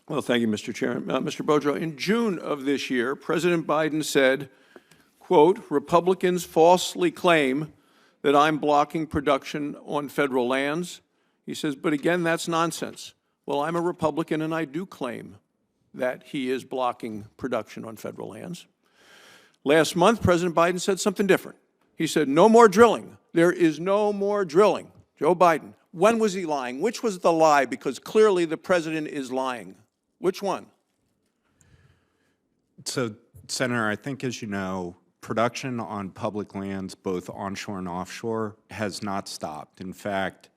Well, thank you, Mr. Chairman. Mr. Beaudreau, in June of this year, President Biden said, quote, Republicans falsely claim that I'm blocking production on federal lands. He says, but again, that's nonsense. Well, I'm a Republican and I do claim that he is blocking production on federal lands. Last month, President Biden said something different. He said, no more drilling. There is no more drilling. Joe Biden. When was he lying? Which was the lie? Because clearly the president is lying. Which one? So, Senator, I think, as you know, production on public lands, both onshore and offshore, has not stopped. In fact,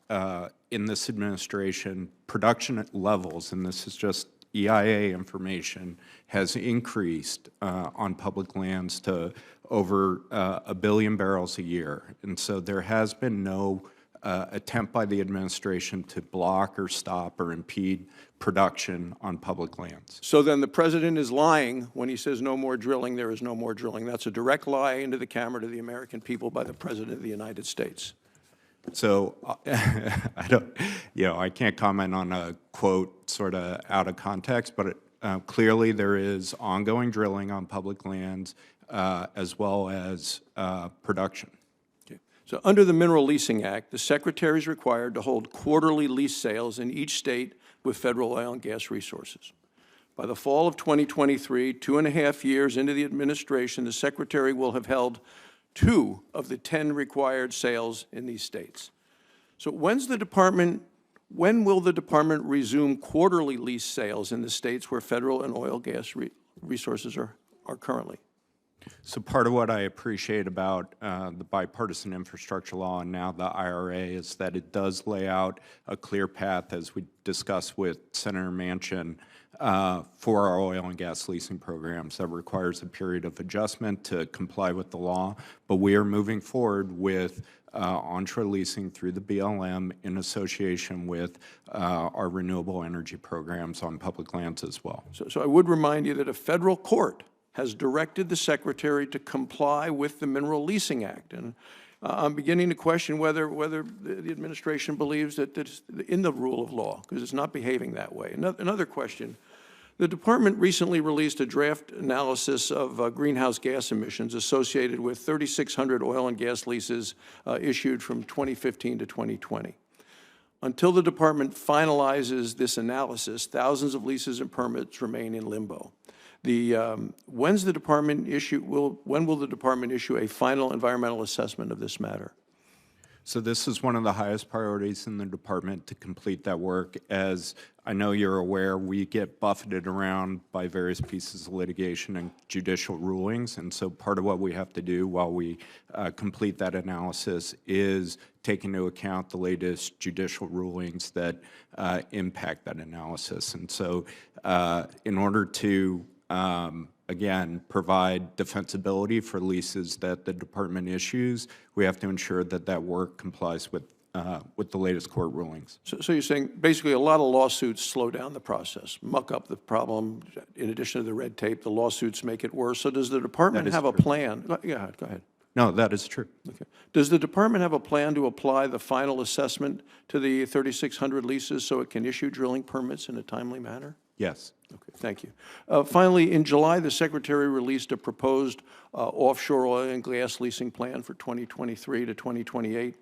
in this administration, production levels, and this is just EIA information, has increased on public lands to over 1 billion barrels a year. And so there has been no attempt by the administration to block or stop or impede production on public lands. So then the president is lying when he says no more drilling, there is no more drilling. That's a direct lie into the camera to the American people by the President of the United States. So I don't, I can't comment on a quote sort of out of context, but clearly there is ongoing drilling on public lands as well as production. So under the Mineral Leasing Act, the Secretary is required to hold quarterly lease sales in each state with federal oil and gas resources. By the fall of 2023, 2.5 years into the administration, the Secretary will have held 2 of the 10 required sales in these states. So when will the department resume quarterly lease sales in the states where federal and oil gas resources are currently? So part of what I appreciate about the bipartisan infrastructure law and now the IRA is that it does lay out a clear path, as we discussed with Senator Manchin, for our oil and gas leasing programs. That requires a period of adjustment to comply with the law, but we are moving forward with onshore leasing through the BLM in association with our renewable energy programs on public lands as well. So I would remind you that a federal court has directed the Secretary to comply with the Mineral Leasing Act. And I'm beginning to question whether the administration believes that it's in the rule of law, because it's not behaving that way. Another question. The department recently released a draft analysis of greenhouse gas emissions associated with 3,600 oil and gas leases issued from 2015 to 2020. Until the department finalizes this analysis, thousands of leases and permits remain in limbo. When will the department issue a final environmental assessment of this matter? So this is one of the highest priorities in the department to complete that work. As I know you're aware, we get buffeted around by various pieces of litigation and judicial rulings, and so part of what we have to do while we complete that analysis is take into account the latest judicial rulings that impact that analysis. And so in order to again, provide defensibility for leases that the department issues, we have to ensure that that work complies with the latest court rulings. So you're saying basically a lot of lawsuits slow down the process, muck up the problem. In addition to the red tape, the lawsuits make it worse. So does the department have a plan? Yeah, go ahead. No, that is true. Okay. Does the department have a plan to apply the final assessment to the 3,600 leases so it can issue drilling permits in a timely manner? Yes. Okay, thank you. Finally, in July, the Secretary released a proposed offshore oil and gas leasing plan for 2023 to 2028.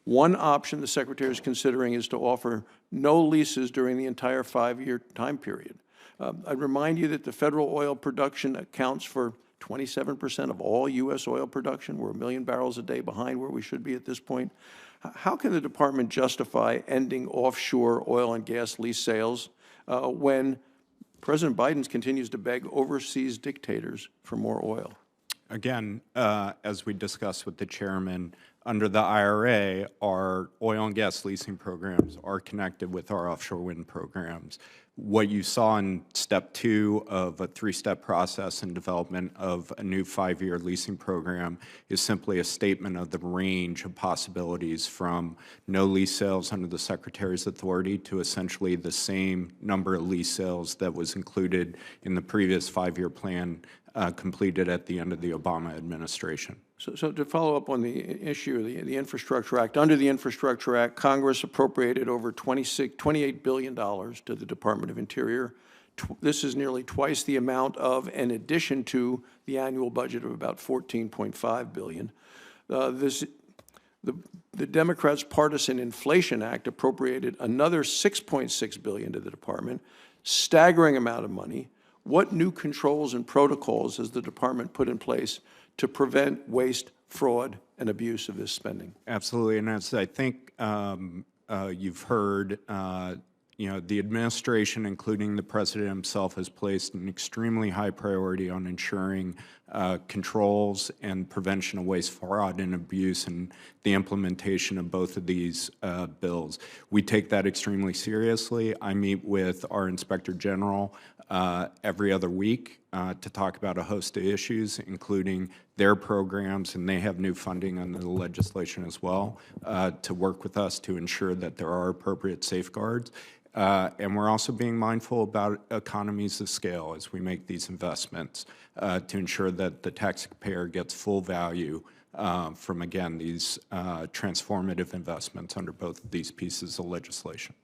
One option the Secretary is considering is to offer no leases during the entire 5-year time period. I'd remind you that the federal oil production accounts for 27% of all U.S. oil production. We're 1 million barrels a day behind where we should be at this point. How can the department justify ending offshore oil and gas lease sales when President Biden continues to beg overseas dictators for more oil? Again, as we discussed with the chairman, under the IRA, our oil and gas leasing programs are connected with our offshore wind programs. What you saw in step 2 of a 3-step process and development of a new 5-year leasing program is simply a statement of the range of possibilities from no lease sales under the Secretary's authority to essentially the same number of lease sales that was included in the previous 5-year plan completed at the end of the Obama administration. So to follow up on the issue of the Infrastructure Act, under the Infrastructure Act, Congress appropriated over $28 billion to the Department of Interior This is nearly twice the amount of, in addition to the annual budget of about $14.5 billion. The Democrats' Partisan Inflation Act appropriated another $6.6 billion to the department, staggering amount of money. What new controls and protocols has the department put in place to prevent waste, fraud, and abuse of this spending? Absolutely, and as I think you've heard, the administration, including the president himself, has placed an extremely high priority on ensuring controls and prevention of waste, fraud, and abuse, and the implementation of both of these bills. We take that extremely seriously. I meet with our Inspector General every other week to talk about a host of issues, including their programs, and they have new funding under the legislation as well, to work with us to ensure that there are appropriate safeguards. And we're also being mindful about economies of scale as we make these investments to ensure that the taxpayer gets full value from, again, these transformative investments under both of these pieces of legislation.